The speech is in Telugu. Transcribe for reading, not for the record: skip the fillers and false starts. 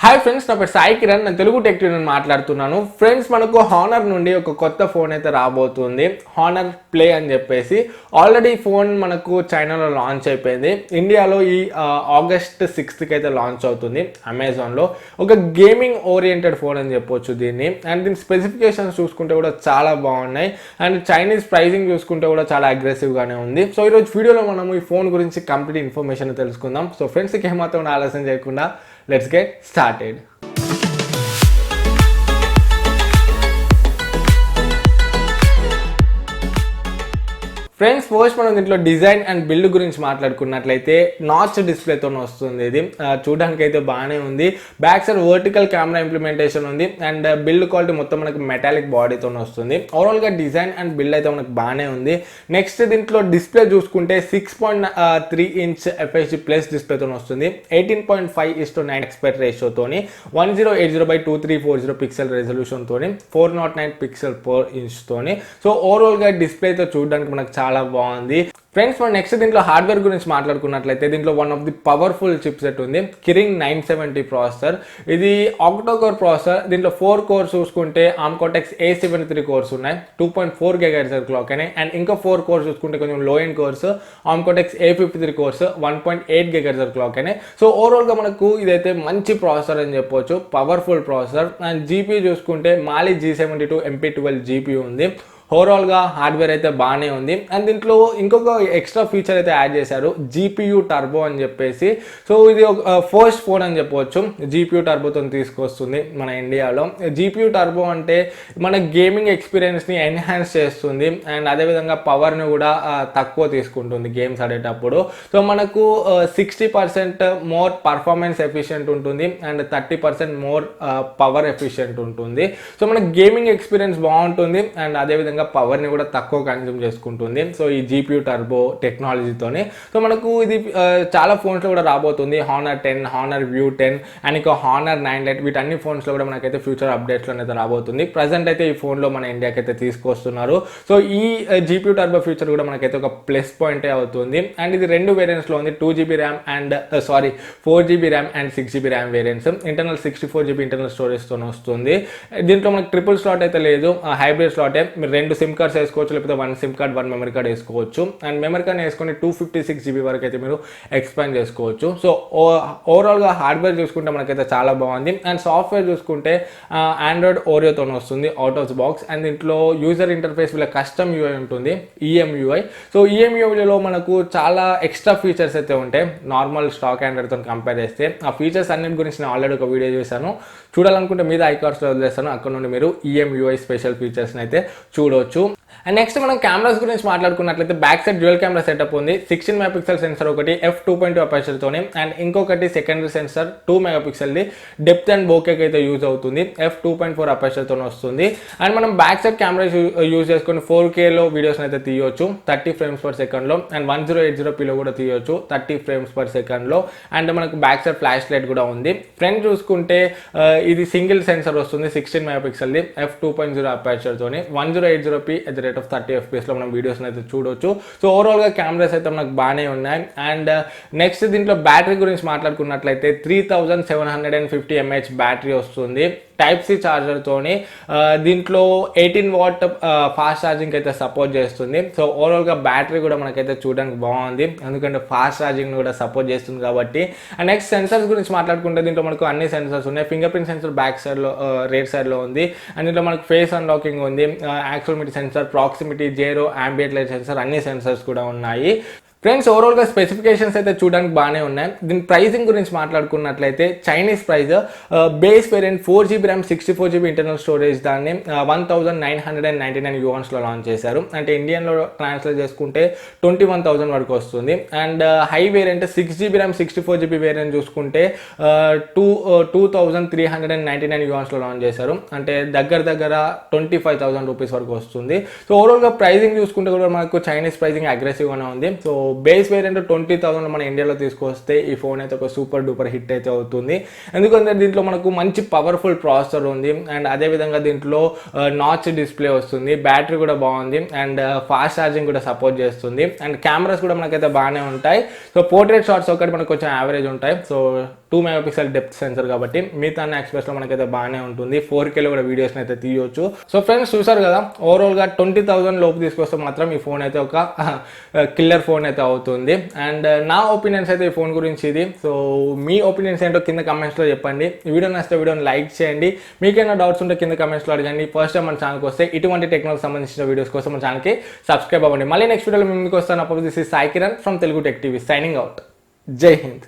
హాయ్ ఫ్రెండ్స్, నా పేరు సాయి కిరణ్. నేను తెలుగు టెక్ ట్యూన్ మాట్లాడుతున్నాను. ఫ్రెండ్స్, మనకు హానర్ నుండి ఒక కొత్త ఫోన్ అయితే రాబోతుంది, హానర్ ప్లే అని చెప్పేసి. ఆల్రెడీ ఫోన్ మనకు చైనాలో లాంచ్ అయిపోయింది. ఇండియాలో ఈ ఆగస్ట్ 6th అయితే లాంచ్ అవుతుంది అమెజాన్లో. ఒక గేమింగ్ ఓరియంటెడ్ ఫోన్ అని చెప్పొచ్చు దీన్ని. అండ్ దీని స్పెసిఫికేషన్స్ చూసుకుంటే కూడా చాలా బాగున్నాయి. అండ్ చైనీస్ ప్రైజింగ్ చూసుకుంటే కూడా చాలా అగ్రెసివ్గానే ఉంది. సో ఈరోజు వీడియోలో మనం ఈ ఫోన్ గురించి కంప్లీట్ ఇన్ఫర్మేషన్ తెలుసుకుందాం. సో ఫ్రెండ్స్కి ఏమాత్రం ఆలస్యం చేయకుండా let's get started. Friends, first మనం దీంట్లో డిజైన్ అండ్ బిల్డ్ గురించి మాట్లాడుకున్నట్లయితే నాచ్ డిస్ప్లేతో వస్తుంది. ఇది చూడడానికి అయితే బాగానే ఉంది. Back side vertical camera implementation ఉంది. అండ్ బిల్డ్ క్వాలిటీ మొత్తం మనకు మెటాలిక్ బాడీతో వస్తుంది. ఓవరాల్గా డిజైన్ అండ్ బిల్డ్ అయితే మనకు బాగానే ఉంది. నెక్స్ట్ దీంట్లో డిస్ప్లే చూసుకుంటే 6.3 ఇంచ్ FHD ప్లస్ డిస్ప్లేతో వస్తుంది. 18.5:9 ఎక్స్పెక్ట్ రేషియోతోని 1080x2340 పిక్సెల్ రెజల్యూషన్ తోని 409 పిక్సెల్ పర్ ఇంచ్ తోని. సో ఓవరాల్గా డిస్ప్లేతో చూడడానికి మనకు చాలా బాగుంది. ఫ్రెండ్స్, మనం నెక్స్ట్ దీంట్లో హార్డ్వేర్ గురించి మాట్లాడుకున్నట్లయితే దీంట్లో one of the powerful chipset ఉంది, కిరింగ్ 970 ప్రాసెసర్. ఇది ఆక్టోకోర్ ప్రాసెసర్. దీంట్లో 4 కోర్స్ చూసుకుంటే ఆర్మ్ కార్టెక్స్ A73 కోర్స్ ఉన్నాయి, 2.4 GHz క్లాక్ అయినాయి. అండ్ ఇంకా 4 కోర్స్ చూసుకుంటే కొంచెం లో end course arm cortex A53 course 1.8 GHz clock అయినాయి. సో ఓవరాల్గా మనకు ఇదైతే మంచి ప్రాసెసర్ అని చెప్పొచ్చు, పవర్ఫుల్ ప్రాసెసర్. అండ్ జీపీ చూసుకుంటే మాలి G72 MP12 జీపీ ఉంది. ఓవరాల్గా హార్డ్వేర్ అయితే బాగానే ఉంది. అండ్ దీంట్లో ఇంకొక ఎక్స్ట్రా ఫీచర్ అయితే యాడ్ చేశారు, GPU టర్బో అని చెప్పేసి. సో ఇది ఒక ఫస్ట్ ఫోన్ అని చెప్పవచ్చు GPU టర్బోతో తీసుకొస్తుంది మన ఇండియాలో. GPU టర్బో అంటే మన గేమింగ్ ఎక్స్పీరియన్స్ని ఎన్హాన్స్ చేస్తుంది. అండ్ అదేవిధంగా పవర్ని కూడా తక్కువ తీసుకుంటుంది గేమ్స్ ఆడేటప్పుడు. సో మనకు 60% మోర్ పర్ఫార్మెన్స్ ఎఫిషియెంట్ ఉంటుంది అండ్ 30% మోర్ పవర్ ఎఫిషియెంట్ ఉంటుంది. సో మన గేమింగ్ ఎక్స్పీరియన్స్ బాగుంటుంది అండ్ అదేవిధంగా పవర్ని కూడా తక్కువ కన్జ్యూమ్ చేసుకుంటుంది. సో ఈ GPU టర్బో టెక్నాలజీతోనే. సో మనకు ఇది చాలా ఫోన్స్లో కూడా రాబోతుంది. హానర్ 10, హానర్ వ్యూ 10 అండ్ ఇంకా హానర్ 9 లైట్, వీటన్ని ఫోన్స్లో కూడా మనకైతే ఫ్యూచర్ అప్డేట్స్లో అయితే రాబోతుంది. ప్రజెంట్ అయితే ఈ ఫోన్లో మన ఇండియాకి అయితే తీసుకొస్తున్నారు. సో ఈ GPU టర్బో ఫ్యూచర్ కూడా మనకైతే ఒక ప్లస్ పాయింటే అవుతుంది. అండ్ ఇది 2 వేరియంట్స్లో ఉంది, 2GB RAM and 4GB RAM and 6GB RAM variants. Internal 64GB internal స్టోరేజ్తో వస్తుంది. దీంట్లో మనకు ట్రిపుల్ స్లాట్ అయితే లేదు, హైబ్రిడ్ స్లాటే. మీరు 2 సిమ్ కార్డ్స్ వేసుకోవచ్చు, లేకపోతే 1 సిమ్ కార్డ్ 1 మెమరీ కార్డ్ వేసుకోవచ్చు. అండ్ మెమరీ కార్డ్ వేసుకొని 256GB వరకు అయితే మీరు ఎక్స్పాండ్ చేసుకోవచ్చు. సో ఓవరాల్గా హార్డ్వేర్ చూసుకుంటే మనకైతే చాలా బాగుంది. అండ్ సాఫ్ట్వేర్ చూసుకుంటే ఆండ్రాయిడ్ ఓరియోతో వస్తుంది out of the box. And దీంట్లో యూజర్ ఇంటర్ఫేస్ వీళ్ళ కస్టమ్ UI ఉంటుంది, EMUI. సో EMUIలో మనకు చాలా ఎక్స్ట్రా ఫీచర్స్ అయితే ఉంటాయి నార్మల్ స్టాక్ ఆండ్రాయిడ్తో కంపేర్ చేస్తే. ఆ ఫీచర్స్ అన్నిటి గురించి నేను ఆల్రెడీ ఒక వీడియో చేశాను, చూడాలనుకుంటే మీద ఐకార్డ్స్లో వదిలేస్తాను, అక్కడ నుండి మీరు EMUI స్పెషల్ ఫీచర్స్ని అయితే చూడవచ్చు. అండ్ నెక్స్ట్ మనం కెమెరాస్ గురించి మాట్లాడుకున్నట్లయితే back side dual camera setup ఉంది. 16 MP సెన్సర్ ఒకటి f2.2 అపర్చర్తోని అండ్ ఇంకొకటి secondary sensor 2 MP depth and బోకేకి అయితే యూజ్ అవుతుంది, f2.4 అపర్చర్తో వస్తుంది. అండ్ మనం బ్యాక్ సైడ్ కెమెరా యూజ్ చేసుకొని 4Kలో వీడియోస్ని అయితే తీయొచ్చు 30 frames/second అండ్ 1080pలో కూడా తీయొచ్చు 30 frames/second. అండ్ మనకు బ్యాక్ సైడ్ ఫ్లాష్ లైట్ కూడా ఉంది. ఫ్రంట్ చూసుకుంటే ఇది సింగిల్ సెన్సర్ వస్తుంది, 16 MP f2.0 అపర్చర్తోని 1080p rate of 30 FPS లో మనం వీడియోస్ అయితే చూడొచ్చు. సో ఓవరాల్గా కెమెరాస్ అయితే మనకు బాగానే ఉన్నాయి. అండ్ నెక్స్ట్ దీంట్లో బ్యాటరీ గురించి మాట్లాడుకున్నట్లయితే 3750 mAh బ్యాటరీ వస్తుంది Type-C ఛార్జర్తోని. దీంట్లో 18W ఫాస్ట్ ఛార్జింగ్ అయితే సపోర్ట్ చేస్తుంది. సో ఓవరాల్గా బ్యాటరీ కూడా మనకైతే చూడడానికి బాగుంది, ఎందుకంటే ఫాస్ట్ ఛార్జింగ్ కూడా సపోర్ట్ చేస్తుంది కాబట్టి. అండ్ నెక్స్ట్ సెన్సర్స్ గురించి మాట్లాడుకుంటే దీంట్లో మనకు అన్ని సెన్సర్స్ ఉన్నాయి. ఫింగర్ ప్రింట్ సెన్సర్ బ్యాక్ సైడ్లో రైట్ సైడ్లో ఉంది. అండ్ దీంట్లో మనకు ఫేస్ అన్లాకింగ్ ఉంది, accelerometer sensor, proximity, gyro, ambient light sensor, అన్ని సెన్సర్స్ కూడా ఉన్నాయి. ఫ్రెండ్స్, ఓవరాల్గా స్పెసిఫికేషన్స్ అయితే చూడడానికి బాగానే ఉన్నాయి. దీని ప్రైసింగ్ గురించి మాట్లాడుకున్నట్లయితే Chinese price base variant 4GB RAM 64GB internal storage దాన్ని 1999 yuansలో లాంచ్ చేశారు. అంటే ఇండియన్లో ట్రాన్స్లేట్ చేసుకుంటే 21,000 వరకు వస్తుంది. And high variant 6GB RAM 64GB variant చూసుకుంటే 2399 yuansలో లాంచ్ చేశారు. అంటే దగ్గర 25,000 రూపీస్ వరకు వస్తుంది. సో ఓవరాల్గా ప్రైసింగ్ చూసుకుంటే కూడా మనకు చైనీస్ ప్రైసింగ్ అగ్రెసివ్గానే ఉంది. సో బేస్ వేరియంట్ 20,000 మన ఇండియాలో తీసుకొస్తే ఈ ఫోన్ అయితే ఒక సూపర్ డూపర్ హిట్ అయితే అవుతుంది. ఎందుకంటే దీంట్లో మనకు మంచి పవర్ఫుల్ ప్రాసెసర్ ఉంది అండ్ అదేవిధంగా దీంట్లో నాచ్ డిస్ప్లే వస్తుంది, బ్యాటరీ కూడా బాగుంది అండ్ ఫాస్ట్ ఛార్జింగ్ కూడా సపోర్ట్ చేస్తుంది అండ్ కెమెరాస్ కూడా మనకైతే బాగానే ఉంటాయి. సో పోర్ట్రేట్ షాట్స్ ఒకటి మనకు కొంచెం యావరేజ్ ఉంటాయి. సో 2 మెగాపిక్సెల్ డెప్త్ సెన్సర్ కాబట్టి మిగతా ఎక్స్ప్రెస్లో మనకైతే బాగానే ఉంటుంది. 4Kలో కూడా వీడియోస్ని అయితే తీయొచ్చు. సో ఫ్రెండ్స్ చూసారు కదా, ఓవరాల్గా 20,000 లోపు తీసుకొస్తే మాత్రం ఈ ఫోన్ అయితే ఒక కిల్లర్ ఫోన్ అయితే అవుతుంది. అండ్ నా ఒపీనియన్స్ అయితే ఈ ఫోన్ గురించి ఇది. సో మీ ఒపీనియన్స్ ఏంటో కింద కమెంట్స్లో చెప్పండి. ఈ వీడియో నచ్చితే వీడియోని లైక్ చేయండి. మీకేమైనా డౌట్స్ ఉంటే కింద కమెంట్స్లో అడగండి. ఫస్ట్ టైం మన ఛానల్కి వస్తే ఇటువంటి టెక్నాలజీ సంబంధించిన వీడియోస్ కోసం మన ఛానల్కి సబ్స్క్రైబ్ అవ్వండి. మళ్ళీ నెక్స్ట్ వీడియోలో మేము మీకు వస్తాను. అప్పుడు this is Sai Kiran from Telugu tech TV signing out. జై హింద్.